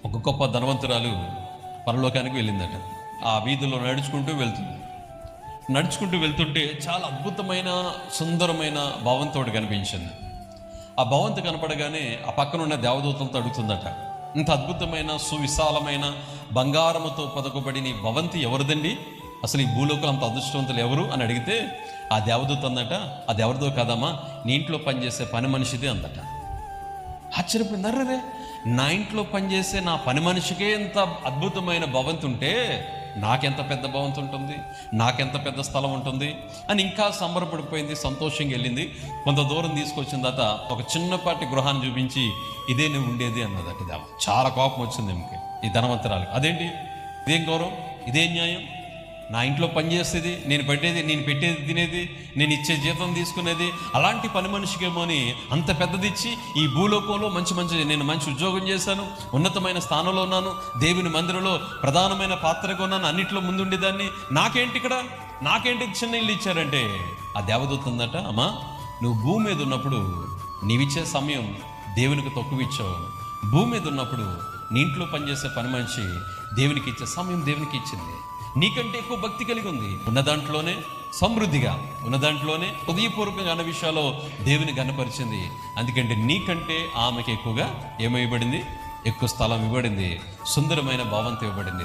ఒక గొప్ప ధనవంతురాలు పరలోకానికి వెళ్ళిందట. ఆ వీధిలో నడుచుకుంటూ వెళ్తుంటే చాలా అద్భుతమైన సుందరమైన భవంతోడు కనిపించింది. ఆ భవంతి కనపడగానే ఆ పక్కన ఉన్న దేవదూతలతో అడుగుతుందట, ఇంత అద్భుతమైన సువిశాలమైన బంగారముతో పొదగబడిన ఈ భవంతి ఎవరిదండి? అసలు ఈ భూలోకం అంత అదృష్టవంతులు ఎవరు అని అడిగితే ఆ దేవదూత అందట, అది ఎవరిదో కాదమ్మా, నీ ఇంట్లో పనిచేసే పని మనిషిదే అందట. ఆశ్చర్యపోయింది. అర్రే, నా ఇంట్లో పనిచేసే నా పని మనిషికే ఎంత అద్భుతమైన భవంతి ఉంటే నాకెంత పెద్ద భవంతి ఉంటుంది, నాకెంత పెద్ద స్థలం ఉంటుంది అని ఇంకా సంబరపడిపోయింది, సంతోషంగా వెళ్ళింది. కొంత దూరం తీసుకొచ్చిన తర్వాత ఒక చిన్నపాటి గృహాన్ని చూపించి, ఇదే నువ్వు ఉండేది అన్నదట. చాలా కోపం వచ్చింది ఈమెకి, ఈ ధనవంతరాలు. అదేంటి, ఇదేం గౌరవం, ఇదేం న్యాయం? నా ఇంట్లో పనిచేసేది, నేను పెట్టేది తినేది, నేను ఇచ్చే జీతం తీసుకునేది, అలాంటి పని మనిషికేమో అని అంత పెద్దది ఇచ్చి, ఈ భూలోకంలో నేను మంచి ఉద్యోగం చేశాను, ఉన్నతమైన స్థానంలో ఉన్నాను, దేవుని మందిరంలో ప్రధానమైన పాత్రగా ఉన్నాను, అన్నిట్లో ముందుండేదాన్ని, నాకేంటి చిన్న ఇల్లు ఇచ్చారంటే ఆ దేవదూత ఉందట, అమ్మా నువ్వు భూమి మీద ఉన్నప్పుడు నీవిచ్చే సమయం దేవునికి తక్కువ ఇచ్చావు. భూమి మీద ఉన్నప్పుడు నీ ఇంట్లో పనిచేసే పని మనిషి దేవునికి ఇచ్చే సమయం దేవునికి ఇచ్చింది. నీకంటే ఎక్కువ భక్తి కలిగి ఉంది, ఉన్న దాంట్లోనే సమృద్ధిగా, ఉన్న దాంట్లోనే హృదయపూర్వకంగా అన్న విషయాల్లో దేవుని గణపరిచింది. అందుకంటే నీకంటే ఆమెకి ఎక్కువగా ఏమివ్వబడింది? ఎక్కువ స్థలం ఇవ్వబడింది, సుందరమైన భవంతి ఇవ్వబడింది.